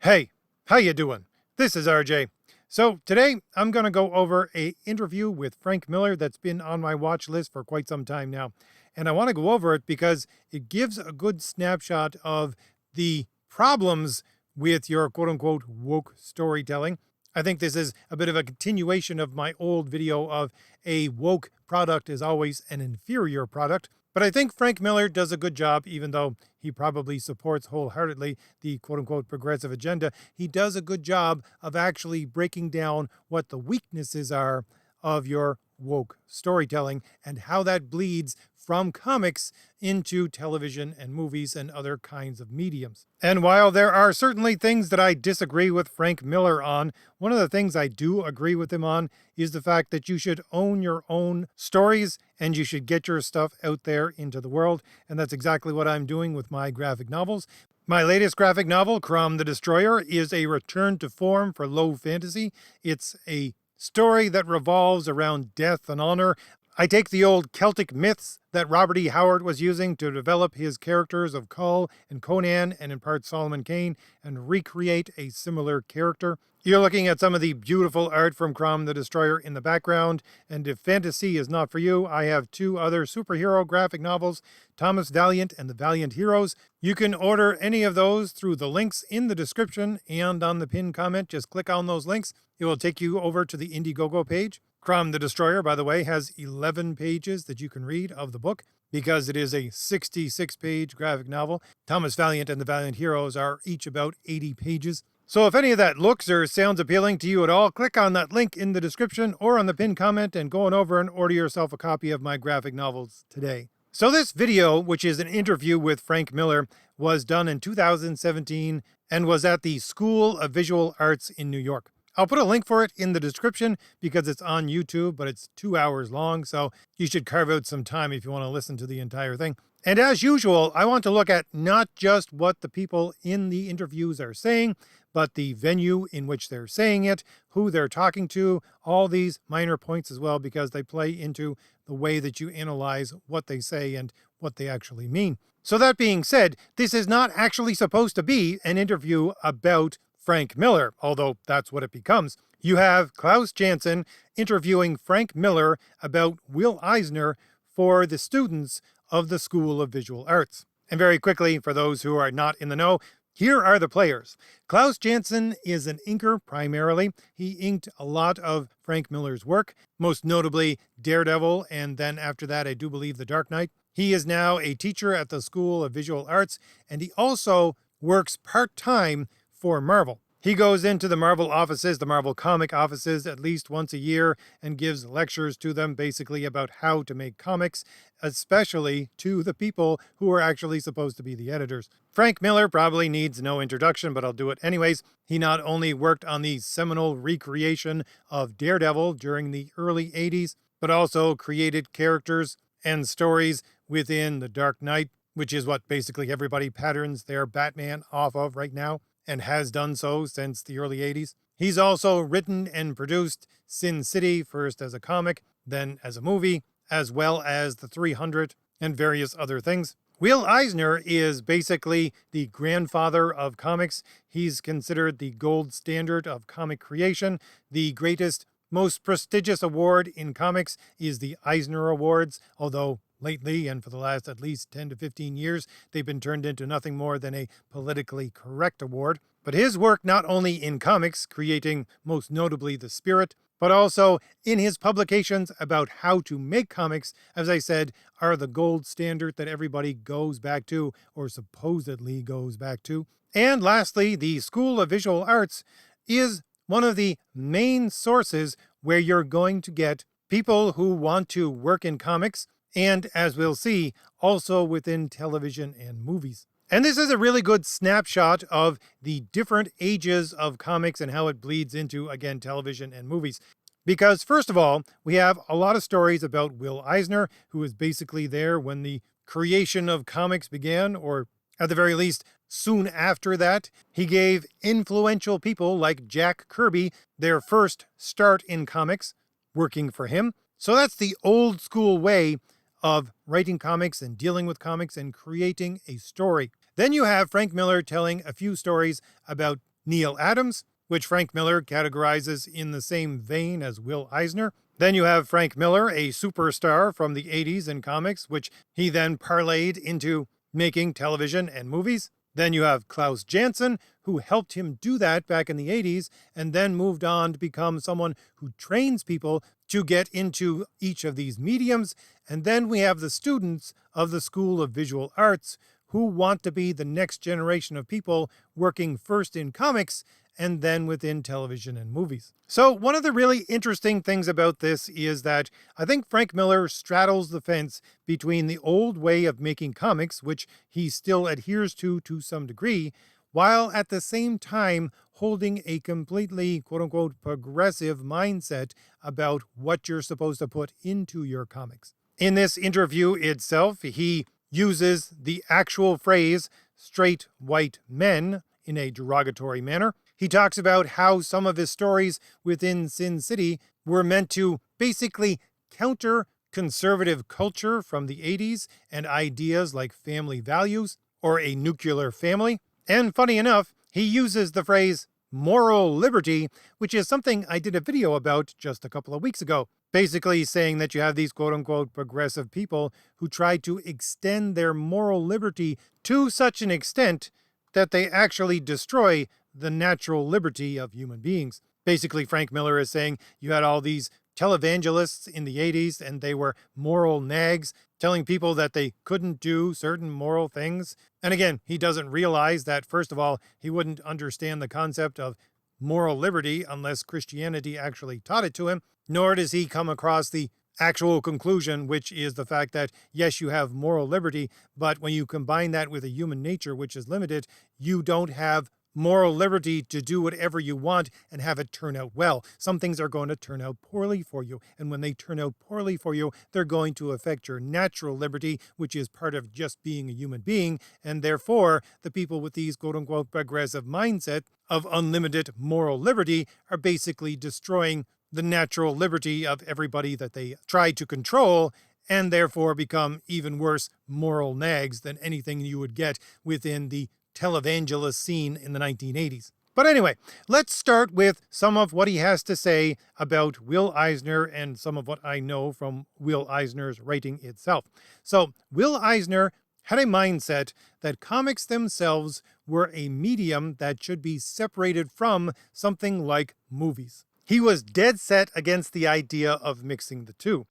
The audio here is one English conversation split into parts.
Hey, how you doing? This is RJ. So today I'm going to go over a interview with Frank Miller that's been on my watch list for quite some time now. And I want to go over it because it gives a good snapshot of the problems with your quote unquote woke storytelling. I think this is a bit of a continuation of my old video of a woke product is always an inferior product. But I think Frank Miller does a good job, even though he probably supports wholeheartedly the quote unquote progressive agenda. He does a good job of actually breaking down what the weaknesses are of your woke storytelling and how that bleeds from comics into television and movies and other kinds of mediums. And while there are certainly things that I disagree with Frank Miller on, one of the things I do agree with him on is the fact that you should own your own stories and you should get your stuff out there into the world. And that's exactly what I'm doing with my graphic novels. My latest graphic novel, Crom the Destroyer, is a return to form for low fantasy. It's a story that revolves around death and honor. I take the old Celtic myths that Robert E. Howard was using to develop his characters of Kull and Conan and in part Solomon Kane and recreate a similar character. You're looking at some of the beautiful art from Crom the Destroyer in the background, and if fantasy is not for you, I have two other superhero graphic novels, Thomas Valiant and the Valiant Heroes. You can order any of those through the links in the description and on the pinned comment. Just click on those links. It will take you over to the Indiegogo page. Crom the Destroyer, by the way, has 11 pages that you can read of the book because it is a 66-page graphic novel. Thomas Valiant and the Valiant Heroes are each about 80 pages. So if any of that looks or sounds appealing to you at all, click on that link in the description or on the pinned comment and go on over and order yourself a copy of my graphic novels today. So this video, which is an interview with Frank Miller, was done in 2017 and was at the School of Visual Arts in New York. I'll put a link for it in the description because it's on YouTube, but it's 2 hours long, so you should carve out some time if you want to listen to the entire thing. And as usual, I want to look at not just what the people in the interviews are saying, but the venue in which they're saying it, who they're talking to, all these minor points as well, because they play into the way that you analyze what they say and what they actually mean. So that being said, this is not actually supposed to be an interview about Frank Miller, although that's what it becomes. You have Klaus Janson interviewing Frank Miller about Will Eisner for the students of the School of Visual Arts. And very quickly, for those who are not in the know, here are the players. Klaus Janson is an inker primarily. He inked a lot of Frank Miller's work, most notably Daredevil, and then after that, I do believe The Dark Knight. He is now a teacher at the School of Visual Arts, and he also works part-time for Marvel. He goes into the Marvel offices, the Marvel comic offices, at least once a year and gives lectures to them basically about how to make comics, especially to the people who are actually supposed to be the editors. Frank Miller probably needs no introduction, but I'll do it anyways. He not only worked on the seminal recreation of Daredevil during the early 80s, but also created characters and stories within The Dark Knight, which is what basically everybody patterns their Batman off of right now, and has done so since the early 80s. He's also written and produced Sin City, first as a comic, then as a movie, as well as The 300 and various other things. Will Eisner is basically the grandfather of comics. He's considered the gold standard of comic creation. The greatest, most prestigious award in comics is the Eisner Awards, although lately, and for the last at least 10 to 15 years, they've been turned into nothing more than a politically correct award. But his work not only in comics, creating most notably The Spirit, but also in his publications about how to make comics, as I said, are the gold standard that everybody goes back to, or supposedly goes back to. And lastly, the School of Visual Arts is one of the main sources where you're going to get people who want to work in comics, and as we'll see, also within television and movies. And this is a really good snapshot of the different ages of comics and how it bleeds into, again, television and movies. Because first of all, we have a lot of stories about Will Eisner, who was basically there when the creation of comics began, or at the very least, soon after that. He gave influential people like Jack Kirby their first start in comics, working for him. So that's the old school way of writing comics and dealing with comics and creating a story. Then you have Frank Miller telling a few stories about Neil Adams, which Frank Miller categorizes in the same vein as Will Eisner. Then you have Frank Miller, a superstar from the 80s in comics, which he then parlayed into making television and movies. Then you have Klaus Janson, who helped him do that back in the 80s, and then moved on to become someone who trains people to get into each of these mediums. And then we have the students of the School of Visual Arts who want to be the next generation of people working first in comics and then within television and movies. So one of the really interesting things about this is that I think Frank Miller straddles the fence between the old way of making comics, which he still adheres to some degree, while at the same time holding a completely quote-unquote progressive mindset about what you're supposed to put into your comics. In this interview itself, he uses the actual phrase straight white men in a derogatory manner. He talks about how some of his stories within Sin City were meant to basically counter conservative culture from the 80s and ideas like family values or a nuclear family. And funny enough, he uses the phrase moral liberty, which is something I did a video about just a couple of weeks ago. Basically saying that you have these quote-unquote progressive people who try to extend their moral liberty to such an extent that they actually destroy the natural liberty of human beings. Basically, Frank Miller is saying you had all these televangelists in the 80s and they were moral nags telling people that they couldn't do certain moral things. And again, he doesn't realize that, first of all, he wouldn't understand the concept of moral liberty unless Christianity actually taught it to him, nor does he come across the actual conclusion, which is the fact that, yes, you have moral liberty, but when you combine that with a human nature which is limited, you don't have moral liberty to do whatever you want and have it turn out well. Some things are going to turn out poorly for you. And when they turn out poorly for you, they're going to affect your natural liberty, which is part of just being a human being. And therefore, the people with these quote unquote progressive mindset of unlimited moral liberty are basically destroying the natural liberty of everybody that they try to control, and therefore become even worse moral nags than anything you would get within the televangelist scene in the 1980s. But anyway, let's start with some of what he has to say about Will Eisner and some of what I know from Will Eisner's writing itself. So Will Eisner had a mindset that comics themselves were a medium that should be separated from something like movies. He was dead set against the idea of mixing the two.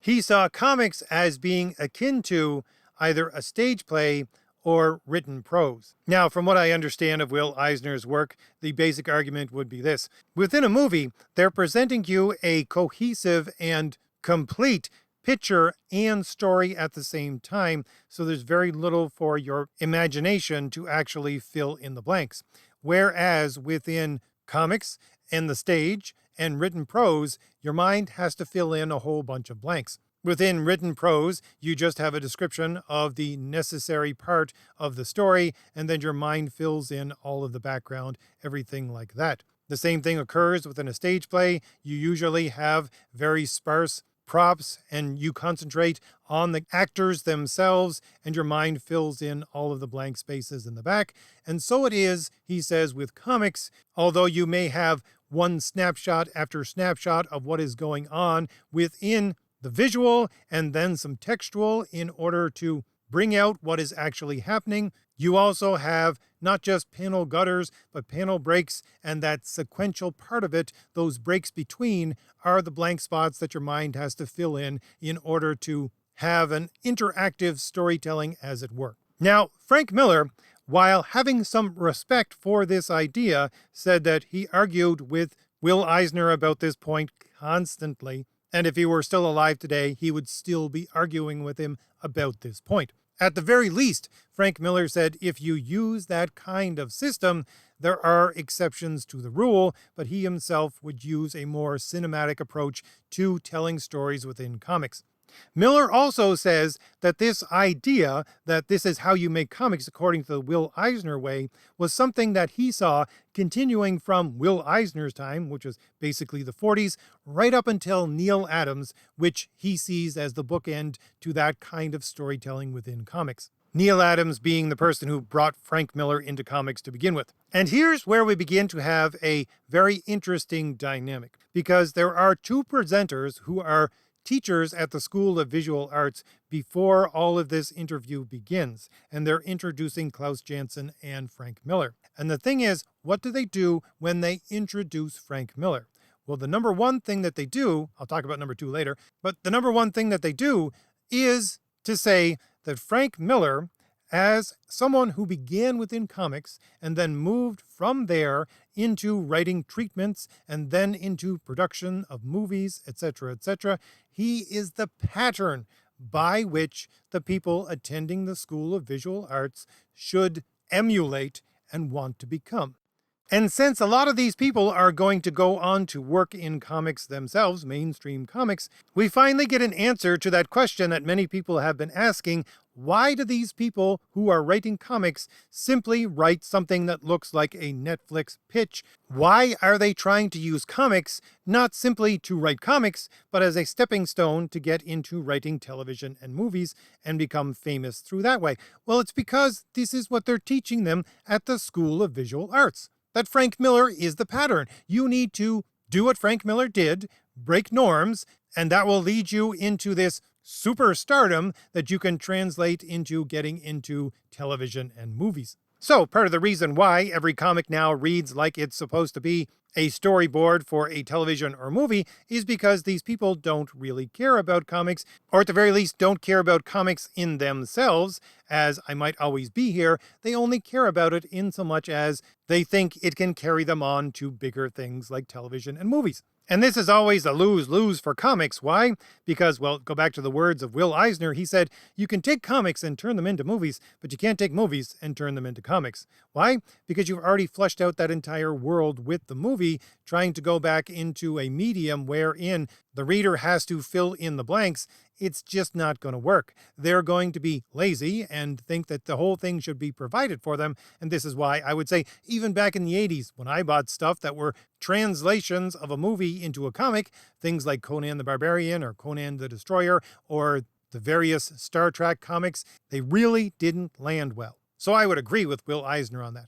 He saw comics as being akin to either a stage play or written prose. Now, from what I understand of Will Eisner's work, the basic argument would be this. Within a movie, they're presenting you a cohesive and complete picture and story at the same time, so there's very little for your imagination to actually fill in the blanks. Whereas within comics and the stage and written prose, your mind has to fill in a whole bunch of blanks. Within written prose, you just have a description of the necessary part of the story, and then your mind fills in all of the background, everything like that. The same thing occurs within a stage play. You usually have very sparse props, and you concentrate on the actors themselves, and your mind fills in all of the blank spaces in the back. And so it is, he says, with comics, although you may have one snapshot after snapshot of what is going on within the visual and then some textual in order to bring out what is actually happening. You also have not just panel gutters, but panel breaks, and that sequential part of it, those breaks between, are the blank spots that your mind has to fill in order to have an interactive storytelling, as it were. Now, Frank Miller, while having some respect for this idea, said that he argued with Will Eisner about this point constantly, and if he were still alive today, he would still be arguing with him about this point. At the very least, Frank Miller said if you use that kind of system, there are exceptions to the rule, but he himself would use a more cinematic approach to telling stories within comics. Miller also says that this idea that this is how you make comics according to the Will Eisner way was something that he saw continuing from Will Eisner's time, which was basically the 40s, right up until Neil Adams, which he sees as the bookend to that kind of storytelling within comics. Neil Adams being the person who brought Frank Miller into comics to begin with. And here's where we begin to have a very interesting dynamic, because there are two presenters who are teachers at the School of Visual Arts before all of this interview begins, and they're introducing Klaus Janson and Frank Miller. And the thing is, what do they do when they introduce Frank Miller? Well, the number one thing that they do, I'll talk about number two later, but the number one thing that they do is to say that Frank Miller, as someone who began within comics and then moved from there into writing treatments and then into production of movies, etc., he is the pattern by which the people attending the School of Visual Arts should emulate and want to become. And since a lot of these people are going to go on to work in comics themselves, mainstream comics, we finally get an answer to that question that many people have been asking. Why do these people who are writing comics simply write something that looks like a Netflix pitch? Why are they trying to use comics not simply to write comics, but as a stepping stone to get into writing television and movies and become famous through that way? Well, it's because this is what they're teaching them at the School of Visual Arts. That Frank Miller is the pattern. You need to do what Frank Miller did, break norms, and that will lead you into this superstardom that you can translate into getting into television and movies. So part of the reason why every comic now reads like it's supposed to be a storyboard for a television or movie is because these people don't really care about comics, or at the very least don't care about comics in themselves, as I might always be here. They only care about it in so much as they think it can carry them on to bigger things like television and movies. And this is always a lose-lose for comics. Why? Because, well, go back to the words of Will Eisner. He said, you can take comics and turn them into movies, but you can't take movies and turn them into comics. Why? Because you've already fleshed out that entire world with the movie, trying to go back into a medium wherein the reader has to fill in the blanks. It's just not going to work. They're going to be lazy and think that the whole thing should be provided for them. And this is why I would say, even back in the 80s, when I bought stuff that were translations of a movie into a comic, things like Conan the Barbarian or Conan the Destroyer or the various Star Trek comics, they really didn't land well. So I would agree with Will Eisner on that.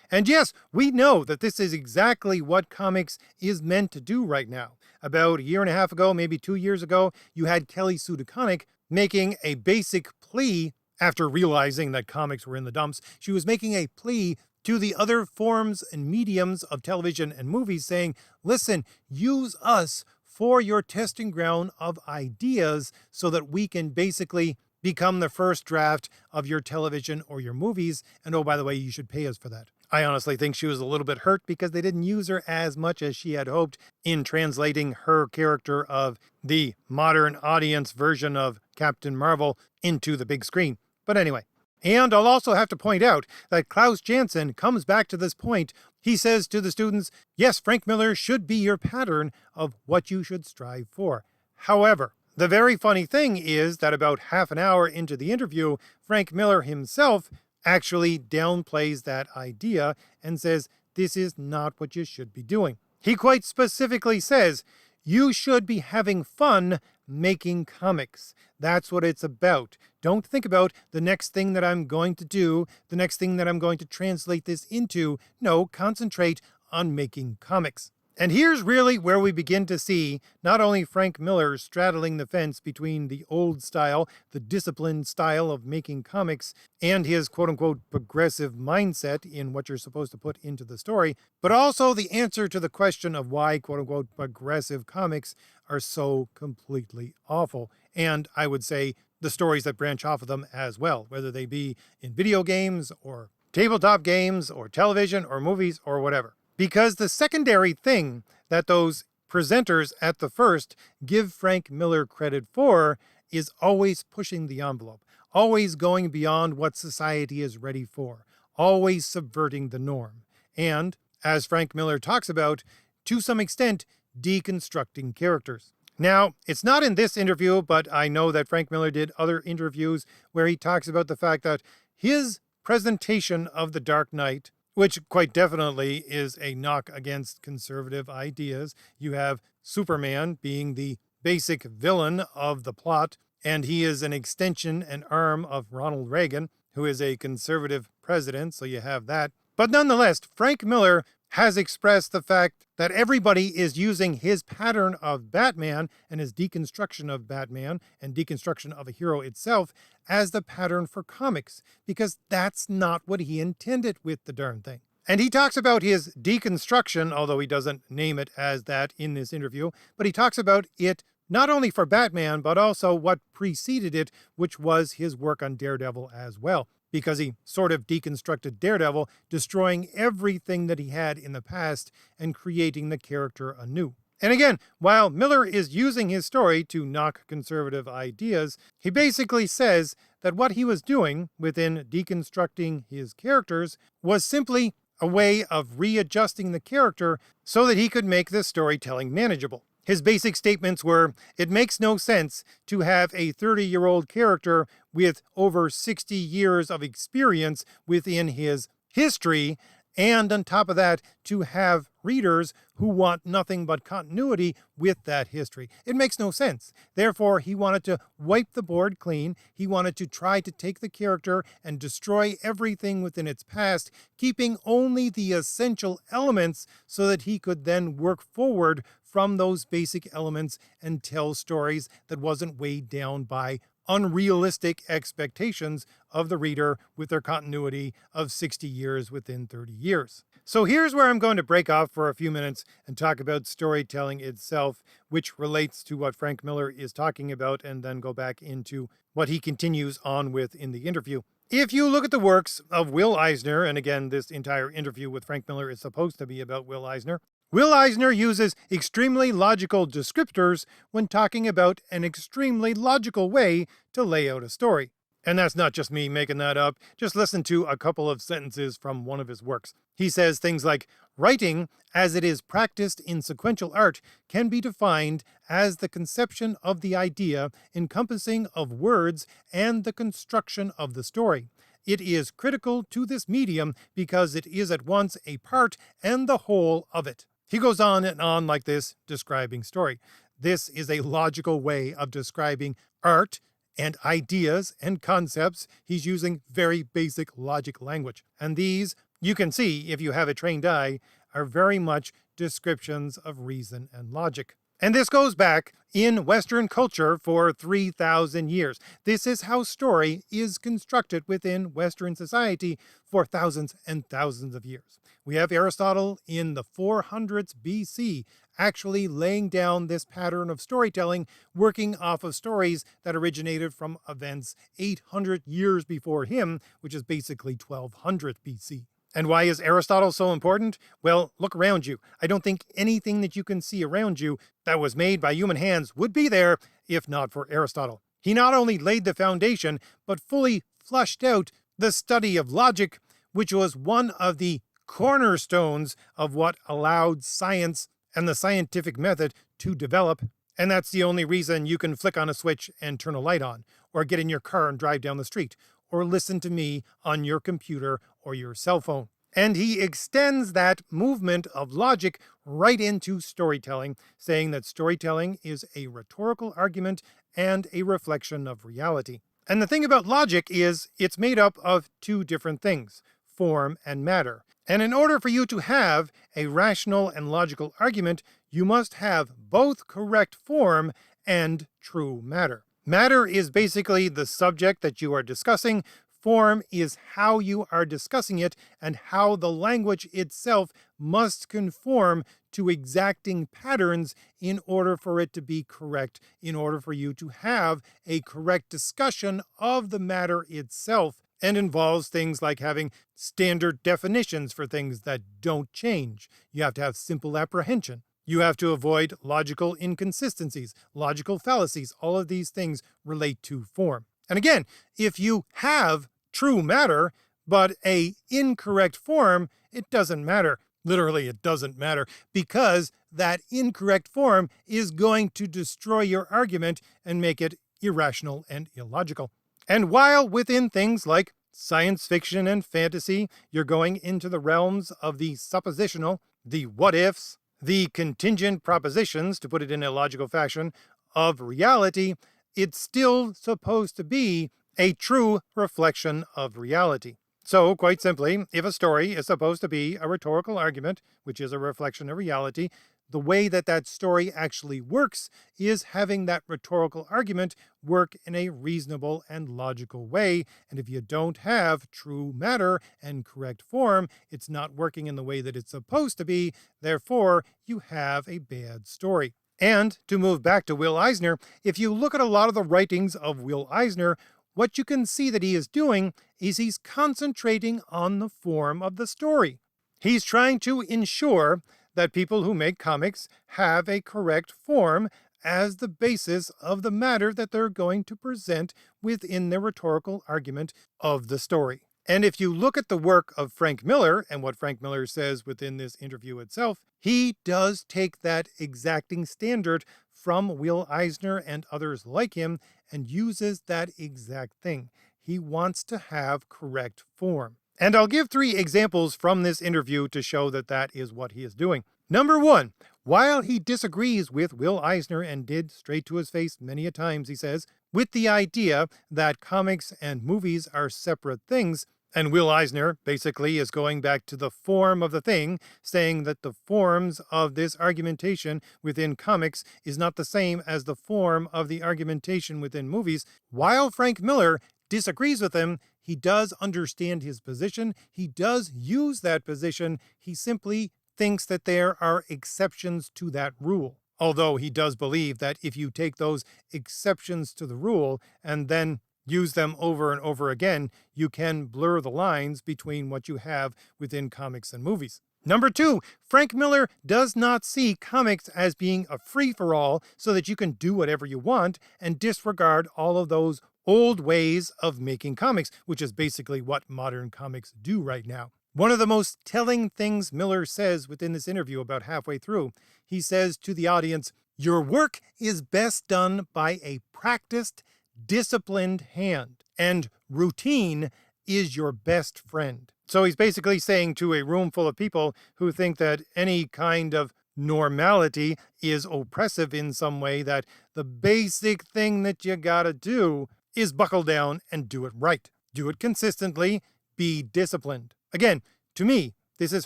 And yes, we know that this is exactly what comics is meant to do right now. About a year and a half ago, maybe 2 years ago, you had Kelly Sue DeConnick making a basic plea after realizing that comics were in the dumps. She was making a plea to the other forms and mediums of television and movies saying, listen, use us for your testing ground of ideas so that we can basically become the first draft of your television or your movies. And oh, by the way, you should pay us for that. I honestly think she was a little bit hurt because they didn't use her as much as she had hoped in translating her character of the modern audience version of Captain Marvel into the big screen. But anyway, and I'll also have to point out that Klaus Janson comes back to this point. He says to the students, yes, Frank Miller should be your pattern of what you should strive for. However, the very funny thing is that about half an hour into the interview, Frank Miller himself actually downplays that idea and says, this is not what you should be doing. He quite specifically says, you should be having fun making comics. That's what it's about. Don't think about the next thing that I'm going to do, the next thing that I'm going to translate this into. No, concentrate on making comics. And here's really where we begin to see not only Frank Miller straddling the fence between the old style, the disciplined style of making comics, and his quote-unquote progressive mindset in what you're supposed to put into the story, but also the answer to the question of why quote-unquote progressive comics are so completely awful. And I would say the stories that branch off of them as well, whether they be in video games or tabletop games or television or movies or whatever. Because the secondary thing that those presenters at the first give Frank Miller credit for is always pushing the envelope, always going beyond what society is ready for, always subverting the norm. And, as Frank Miller talks about, to some extent, deconstructing characters. Now, it's not in this interview, but I know that Frank Miller did other interviews where he talks about the fact that his presentation of The Dark Knight, which quite definitely is a knock against conservative ideas. You have Superman being the basic villain of the plot, and he is an extension and arm of Ronald Reagan, who is a conservative president, so you have that. But nonetheless, Frank Miller has expressed the fact that everybody is using his pattern of Batman and his deconstruction of Batman and deconstruction of a hero itself as the pattern for comics, because that's not what he intended with the darn thing. And he talks about his deconstruction, although he doesn't name it as that in this interview, but he talks about it not only for Batman, but also what preceded it, which was his work on Daredevil as well, because he sort of deconstructed Daredevil, destroying everything that he had in the past and creating the character anew. And again, while Miller is using his story to knock conservative ideas, he basically says that what he was doing within deconstructing his characters was simply a way of readjusting the character so that he could make the storytelling manageable. His basic statements were, it makes no sense to have a 30-year-old character with over 60 years of experience within his history, and on top of that, to have readers who want nothing but continuity with that history. It makes no sense. Therefore, he wanted to wipe the board clean. He wanted to try to take the character and destroy everything within its past, keeping only the essential elements so that he could then work forward from those basic elements and tell stories that wasn't weighed down by unrealistic expectations of the reader with their continuity of 60 years within 30 years. So here's where I'm going to break off for a few minutes and talk about storytelling itself, which relates to what Frank Miller is talking about, and then go back into what he continues on with in the interview. If you look at the works of Will Eisner, and again, this entire interview with Frank Miller is supposed to be about Will Eisner, Will Eisner uses extremely logical descriptors when talking about an extremely logical way to lay out a story. And that's not just me making that up. Just listen to a couple of sentences from one of his works. He says things like, writing, as it is practiced in sequential art, can be defined as the conception of the idea encompassing of words and the construction of the story. It is critical to this medium because it is at once a part and the whole of it. He goes on and on like this, describing story. This is a logical way of describing art and ideas and concepts. He's using very basic logic language. And these, you can see if you have a trained eye, are very much descriptions of reason and logic. And this goes back in Western culture for 3,000 years. This is how story is constructed within Western society for thousands and thousands of years. We have Aristotle in the 400s BC actually laying down this pattern of storytelling, working off of stories that originated from events 800 years before him, which is basically 1200 BC. And why is Aristotle so important? Well, look around you. I don't think anything that you can see around you that was made by human hands would be there if not for Aristotle. He not only laid the foundation, but fully flushed out the study of logic, which was one of the cornerstones of what allowed science and the scientific method to develop. And that's the only reason you can flick on a switch and turn a light on, or get in your car and drive down the street, or listen to me on your computer or your cell phone. And he extends that movement of logic right into storytelling, saying that storytelling is a rhetorical argument and a reflection of reality. And the thing about logic is it's made up of two different things, form and matter. And in order for you to have a rational and logical argument, you must have both correct form and true matter. Matter is basically the subject that you are discussing. Form is how you are discussing it and how the language itself must conform to exacting patterns in order for it to be correct, in order for you to have a correct discussion of the matter itself, and involves things like having standard definitions for things that don't change. You have to have simple apprehension. You have to avoid logical inconsistencies, logical fallacies. All of these things relate to form. And again, if you have true matter, but an incorrect form, it doesn't matter. Literally, it doesn't matter, because that incorrect form is going to destroy your argument and make it irrational and illogical. And while within things like science fiction and fantasy, you're going into the realms of the suppositional, the what-ifs, the contingent propositions, to put it in a logical fashion, of reality, it's still supposed to be a true reflection of reality. So, quite simply, if a story is supposed to be a rhetorical argument, which is a reflection of reality, the way that that story actually works is having that rhetorical argument work in a reasonable and logical way. And if you don't have true matter and correct form, it's not working in the way that it's supposed to be. Therefore, you have a bad story. And to move back to Will Eisner, if you look at a lot of the writings of Will Eisner, what you can see that he is doing is he's concentrating on the form of the story. He's trying to ensure that people who make comics have a correct form as the basis of the matter that they're going to present within the rhetorical argument of the story. And if you look at the work of Frank Miller and what Frank Miller says within this interview itself, he does take that exacting standard from Will Eisner and others like him and uses that exact thing. He wants to have correct form. And I'll give 3 examples from this interview to show that that is what he is doing. Number 1, while he disagrees with Will Eisner and did straight to his face many a times, he says, with the idea that comics and movies are separate things, and Will Eisner basically is going back to the form of the thing, saying that the forms of this argumentation within comics is not the same as the form of the argumentation within movies. While Frank Miller disagrees with him, he does understand his position. He does use that position. He simply thinks that there are exceptions to that rule. Although he does believe that if you take those exceptions to the rule and then use them over and over again, you can blur the lines between what you have within comics and movies. Number 2, Frank Miller does not see comics as being a free-for-all so that you can do whatever you want and disregard all of those old ways of making comics, which is basically what modern comics do right now. One of the most telling things Miller says within this interview about halfway through, he says to the audience, "Your work is best done by a practiced, disciplined hand, and routine is your best friend." So he's basically saying to a room full of people who think that any kind of normality is oppressive in some way, that the basic thing that you gotta do is buckle down and do it right. Do it consistently, be disciplined. Again, to me, this is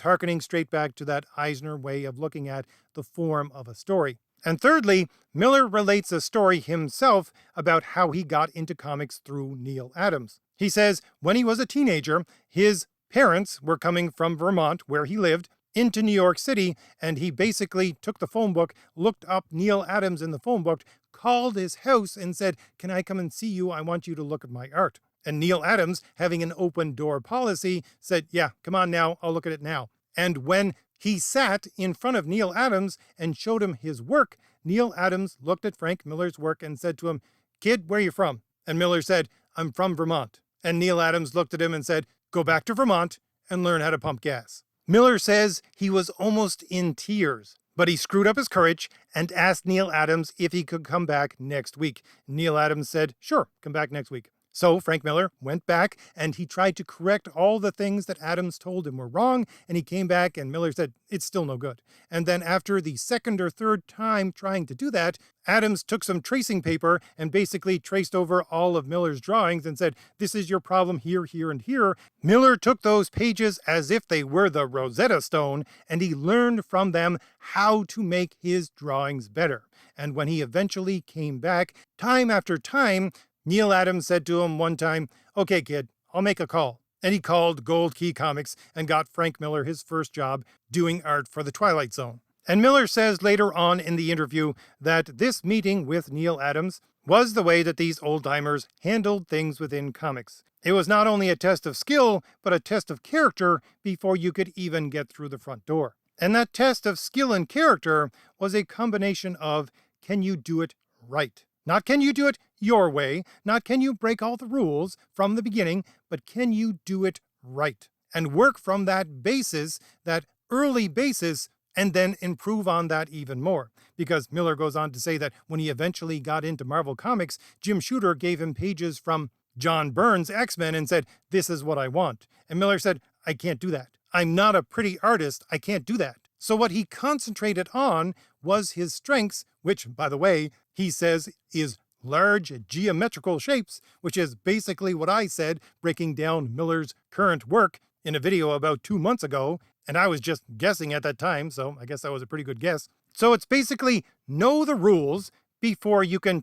hearkening straight back to that Eisner way of looking at the form of a story. And thirdly, Miller relates a story himself about how he got into comics through Neal Adams. He says when he was a teenager, his parents were coming from Vermont, where he lived, into New York City, and he basically took the phone book, looked up Neal Adams in the phone book, called his house and said, "Can I come and see you? I want you to look at my art." And Neal Adams, having an open door policy, said, "Yeah, come on now, I'll look at it now." And when he sat in front of Neal Adams and showed him his work, Neal Adams looked at Frank Miller's work and said to him, "Kid, where are you from?" And Miller said, "I'm from Vermont." And Neal Adams looked at him and said, "Go back to Vermont and learn how to pump gas." Miller says he was almost in tears, but he screwed up his courage and asked Neal Adams if he could come back next week. Neal Adams said, "Sure, come back next week." So Frank Miller went back and he tried to correct all the things that Adams told him were wrong. And he came back and Miller said, "It's still no good." And then after the second or third time trying to do that, Adams took some tracing paper and basically traced over all of Miller's drawings and said, "This is your problem here, here, and here." Miller took those pages as if they were the Rosetta Stone, and he learned from them how to make his drawings better. And when he eventually came back, time after time, Neal Adams said to him one time, "Okay, kid, I'll make a call." And he called Gold Key Comics and got Frank Miller his first job doing art for the Twilight Zone. And Miller says later on in the interview that this meeting with Neal Adams was the way that these old-timers handled things within comics. It was not only a test of skill, but a test of character before you could even get through the front door. And that test of skill and character was a combination of, can you do it right? Not can you do it your way, not can you break all the rules from the beginning, but can you do it right? And work from that basis, that early basis, and then improve on that even more. Because Miller goes on to say that when he eventually got into Marvel Comics, Jim Shooter gave him pages from John Byrne's X-Men and said, "This is what I want." And Miller said, "I can't do that. I'm not a pretty artist. I can't do that." So what he concentrated on was his strengths, which, by the way, he says is large geometrical shapes, which is basically what I said breaking down Miller's current work in a video about 2 months ago, and I was just guessing at that time, so I guess that was a pretty good guess. So it's basically know the rules before you can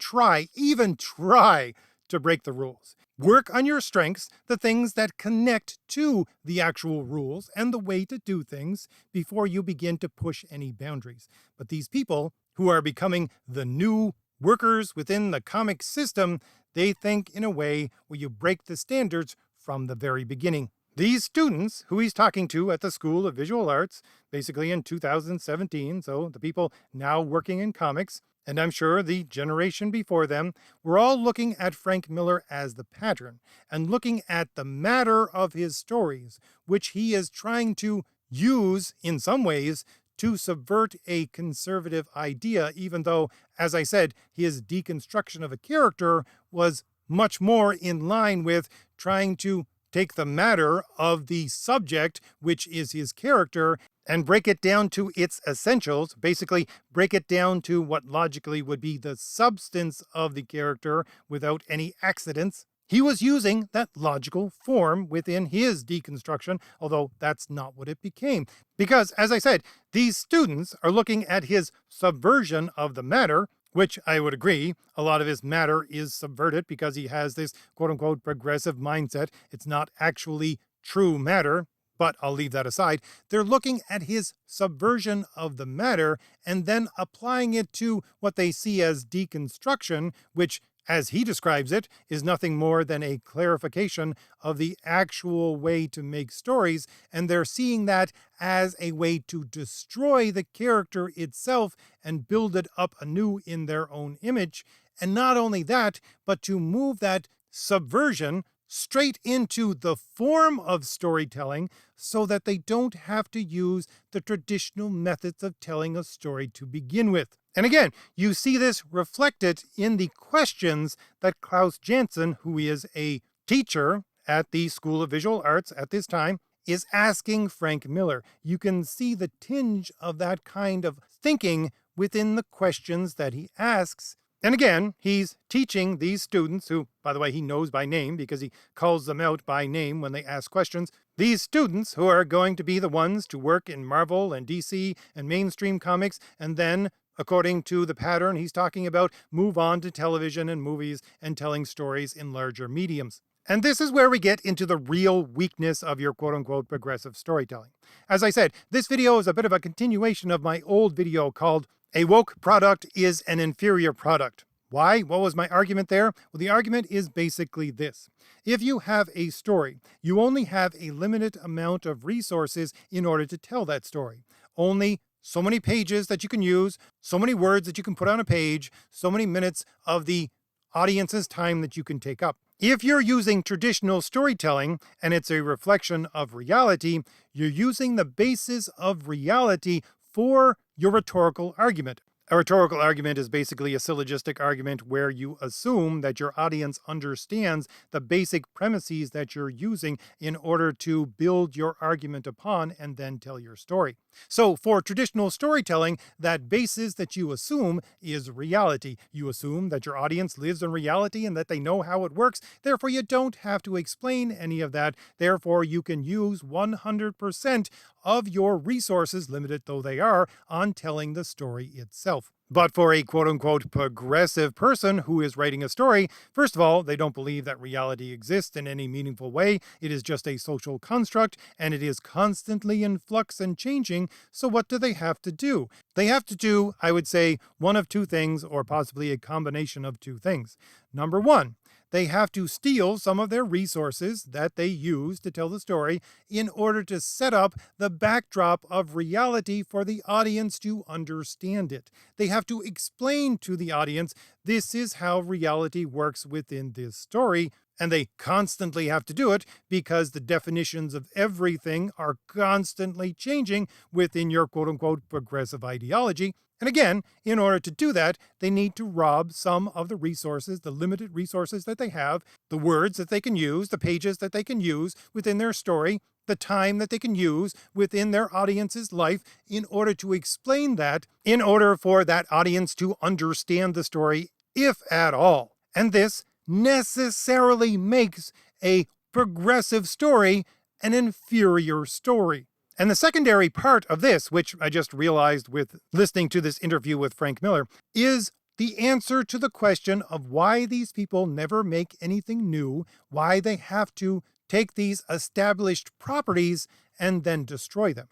even try to break the rules. Work on your strengths, the things that connect to the actual rules and the way to do things before you begin to push any boundaries. But these people who are becoming the new workers within the comic system, they think in a way where you break the standards from the very beginning. These students who he's talking to at the School of Visual Arts, basically in 2017, so the people now working in comics, and I'm sure the generation before them, were all looking at Frank Miller as the pattern and looking at the matter of his stories, which he is trying to use in some ways to subvert a conservative idea, even though, as I said, his deconstruction of a character was much more in line with trying to take the matter of the subject, which is his character, and break it down to its essentials, basically break it down to what logically would be the substance of the character without any accidents. He was using that logical form within his deconstruction, although that's not what it became. Because, as I said, these students are looking at his subversion of the matter, which I would agree, a lot of his matter is subverted because he has this quote-unquote progressive mindset. It's not actually true matter, but I'll leave that aside. They're looking at his subversion of the matter and then applying it to what they see as deconstruction, which, as he describes it, is nothing more than a clarification of the actual way to make stories, and they're seeing that as a way to destroy the character itself and build it up anew in their own image. And not only that, but to move that subversion straight into the form of storytelling so that they don't have to use the traditional methods of telling a story to begin with. And again, you see this reflected in the questions that Klaus Janson, who is a teacher at the School of Visual Arts at this time, is asking Frank Miller. You can see the tinge of that kind of thinking within the questions that he asks. And again, he's teaching these students, who, by the way, he knows by name because he calls them out by name when they ask questions. These students who are going to be the ones to work in Marvel and DC and mainstream comics, and then, according to the pattern he's talking about, move on to television and movies and telling stories in larger mediums. And this is where we get into the real weakness of your quote-unquote progressive storytelling. As I said, this video is a bit of a continuation of my old video called A Woke Product is an Inferior Product. Why? What was my argument there? Well, the argument is basically this. If you have a story, you only have a limited amount of resources in order to tell that story. Only so many pages that you can use, so many words that you can put on a page, so many minutes of the audience's time that you can take up. If you're using traditional storytelling and it's a reflection of reality, you're using the basis of reality for your rhetorical argument. A rhetorical argument is basically a syllogistic argument where you assume that your audience understands the basic premises that you're using in order to build your argument upon and then tell your story. So for traditional storytelling, that basis that you assume is reality. You assume that your audience lives in reality and that they know how it works. Therefore, you don't have to explain any of that. Therefore, you can use 100% of your resources, limited though they are, on telling the story itself. But for a quote-unquote progressive person who is writing a story, first of all, they don't believe that reality exists in any meaningful way. It is just a social construct, and it is constantly in flux and changing. So what do they have to do? They have to do, I would say, one of two things, or possibly a combination of two things. Number one, they have to steal some of their resources that they use to tell the story in order to set up the backdrop of reality for the audience to understand it. They have to explain to the audience, this is how reality works within this story. And they constantly have to do it because the definitions of everything are constantly changing within your quote-unquote progressive ideology. And again, in order to do that, they need to rob some of the resources, the limited resources that they have, the words that they can use, the pages that they can use within their story, the time that they can use within their audience's life in order to explain that, in order for that audience to understand the story if at all. And this necessarily makes a progressive story an inferior story. And the secondary part of this, which I just realized with listening to this interview with Frank Miller, is the answer to the question of why these people never make anything new, why they have to take these established properties and then destroy them.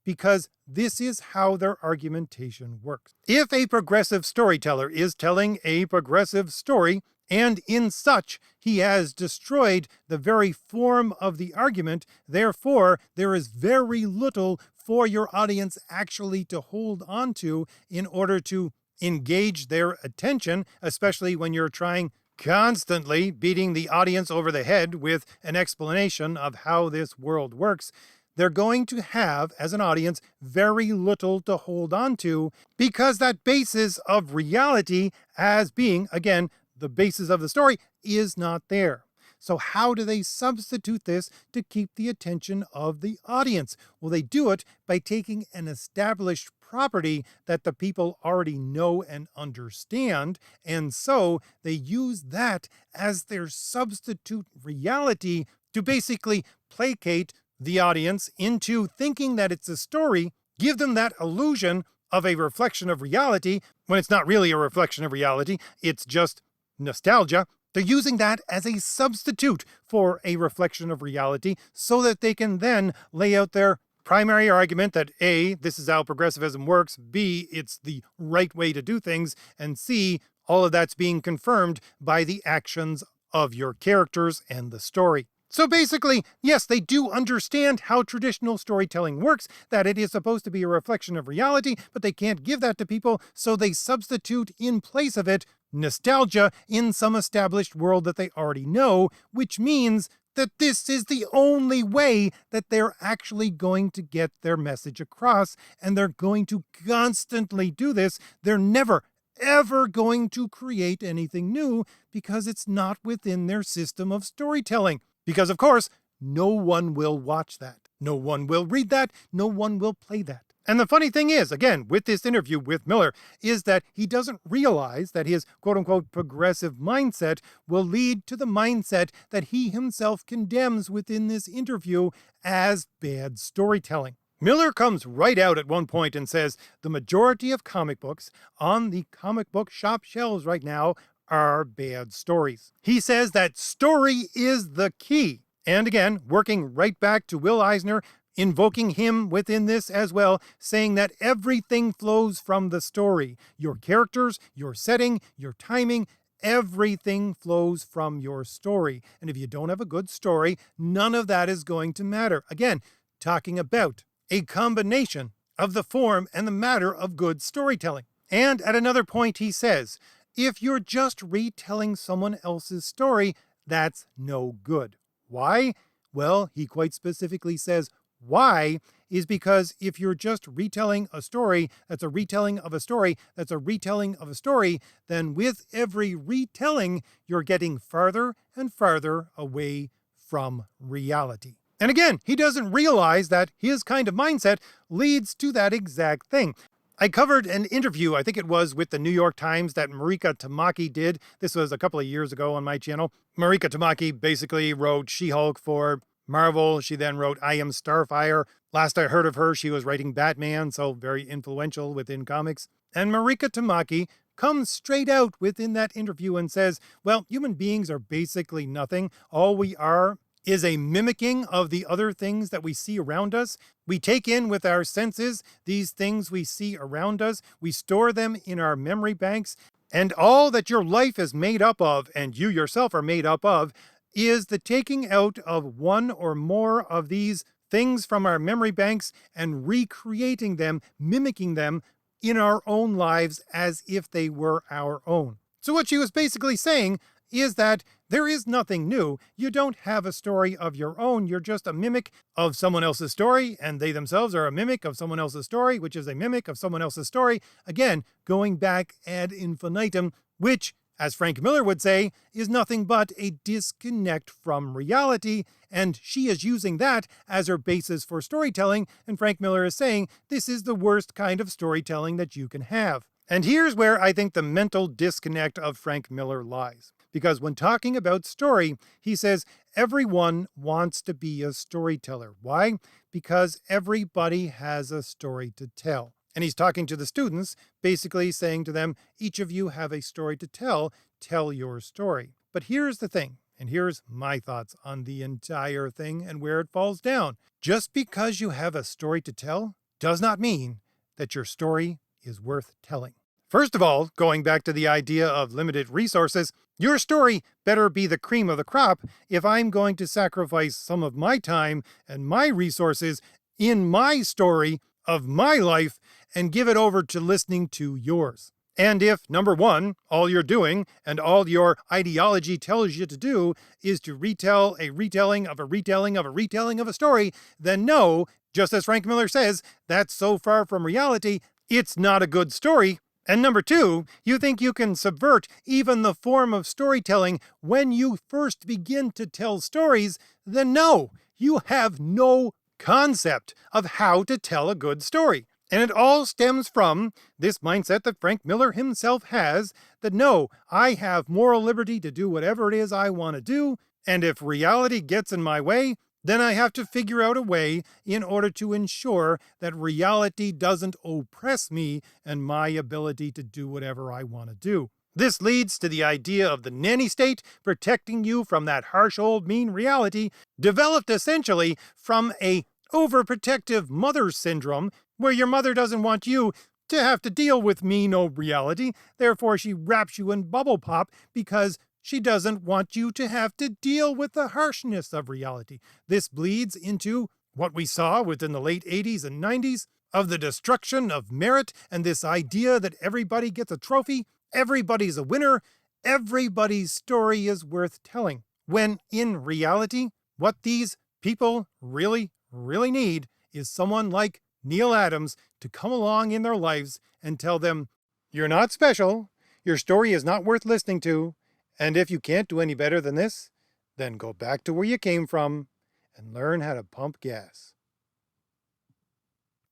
Because this is how their argumentation works. If a progressive storyteller is telling a progressive story, and in such he has destroyed the very form of the argument, therefore there is very little for your audience actually to hold on to in order to engage their attention, especially when you're trying constantly beating the audience over the head with an explanation of how this world works. They're going to have, as an audience, very little to hold on to because that basis of reality as being, again, the basis of the story is not there. So how do they substitute this to keep the attention of the audience? Well, they do it by taking an established property that the people already know and understand, and so they use that as their substitute reality to basically placate the audience into thinking that it's a story, give them that illusion of a reflection of reality when it's not really a reflection of reality, it's just nostalgia. They're using that as a substitute for a reflection of reality so that they can then lay out their primary argument that A, this is how progressivism works, B, it's the right way to do things, and C, all of that's being confirmed by the actions of your characters and the story. So basically, yes, they do understand how traditional storytelling works, that it is supposed to be a reflection of reality, but they can't give that to people, so they substitute in place of it nostalgia in some established world that they already know, which means that this is the only way that they're actually going to get their message across, and they're going to constantly do this. They're never, ever going to create anything new because it's not within their system of storytelling. Because, of course, no one will watch that. No one will read that. No one will play that. And the funny thing is, again, with this interview with Miller, is that he doesn't realize that his quote-unquote progressive mindset will lead to the mindset that he himself condemns within this interview as bad storytelling. Miller comes right out at one point and says the majority of comic books on the comic book shop shelves right now are bad stories. He says that story is the key. And again, working right back to Will Eisner, invoking him within this as well, saying that everything flows from the story. Your characters, your setting, your timing, everything flows from your story. And if you don't have a good story, none of that is going to matter. Again, talking about a combination of the form and the matter of good storytelling. And at another point he says, if you're just retelling someone else's story, that's no good. Why? Well, he quite specifically says why is because if you're just retelling a story, that's a retelling of a story, that's a retelling of a story, then with every retelling, you're getting farther and farther away from reality. And again, he doesn't realize that his kind of mindset leads to that exact thing. I covered an interview, I think it was with the New York Times, that Marika Tamaki did. This was a couple of years ago on my channel. Marika Tamaki basically wrote She-Hulk for Marvel. She then wrote I Am Starfire. Last I heard of her, she was writing Batman, so very influential within comics. And Marika Tamaki comes straight out within that interview and says, well, human beings are basically nothing. All we are is a mimicking of the other things that we see around us. We take in with our senses these things we see around us. We store them in our memory banks. And all that your life is made up of, and you yourself are made up of, is the taking out of one or more of these things from our memory banks and recreating them, mimicking them in our own lives as if they were our own. So what she was basically saying is that there is nothing new. You don't have a story of your own. You're just a mimic of someone else's story, and they themselves are a mimic of someone else's story, which is a mimic of someone else's story. Again, going back ad infinitum, which, as Frank Miller would say, is nothing but a disconnect from reality, and she is using that as her basis for storytelling, and Frank Miller is saying this is the worst kind of storytelling that you can have. And here's where I think the mental disconnect of Frank Miller lies. Because when talking about story, he says everyone wants to be a storyteller. Why? Because everybody has a story to tell. And he's talking to the students, basically saying to them, each of you have a story to tell your story. But here's the thing, and here's my thoughts on the entire thing and where it falls down. Just because you have a story to tell does not mean that your story is worth telling. First of all, going back to the idea of limited resources, your story better be the cream of the crop if I'm going to sacrifice some of my time and my resources in my story of my life and give it over to listening to yours. And if, number one, all you're doing and all your ideology tells you to do is to retell a retelling of a retelling of a retelling of a story, then no, just as Frank Miller says, that's so far from reality, it's not a good story. And number two, you think you can subvert even the form of storytelling when you first begin to tell stories, then no, you have no concept of how to tell a good story. And it all stems from this mindset that Frank Miller himself has, that no, I have moral liberty to do whatever it is I want to do, and if reality gets in my way, then I have to figure out a way in order to ensure that reality doesn't oppress me and my ability to do whatever I want to do. This leads to the idea of the nanny state protecting you from that harsh old mean reality, developed essentially from a overprotective mother syndrome, where your mother doesn't want you to have to deal with mean old reality, therefore she wraps you in bubble pop because she doesn't want you to have to deal with the harshness of reality. This bleeds into what we saw within the late 80s and 90s of the destruction of merit and this idea that everybody gets a trophy, everybody's a winner, everybody's story is worth telling. When in reality, what these people really need is someone like Neil Adams to come along in their lives and tell them, you're not special, your story is not worth listening to, and if you can't do any better than this, then go back to where you came from and learn how to pump gas.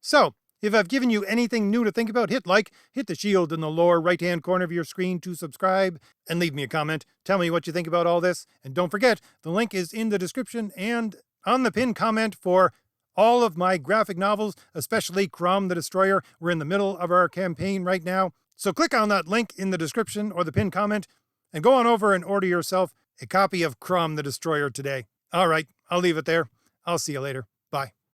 So, if I've given you anything new to think about, hit like, hit the shield in the lower right-hand corner of your screen to subscribe, and leave me a comment. Tell me what you think about all this. And don't forget, the link is in the description and on the pinned comment for all of my graphic novels, especially Crom the Destroyer. We're in the middle of our campaign right now. So click on that link in the description or the pinned comment and go on over and order yourself a copy of Crom the Destroyer today. All right, I'll leave it there. I'll see you later. Bye.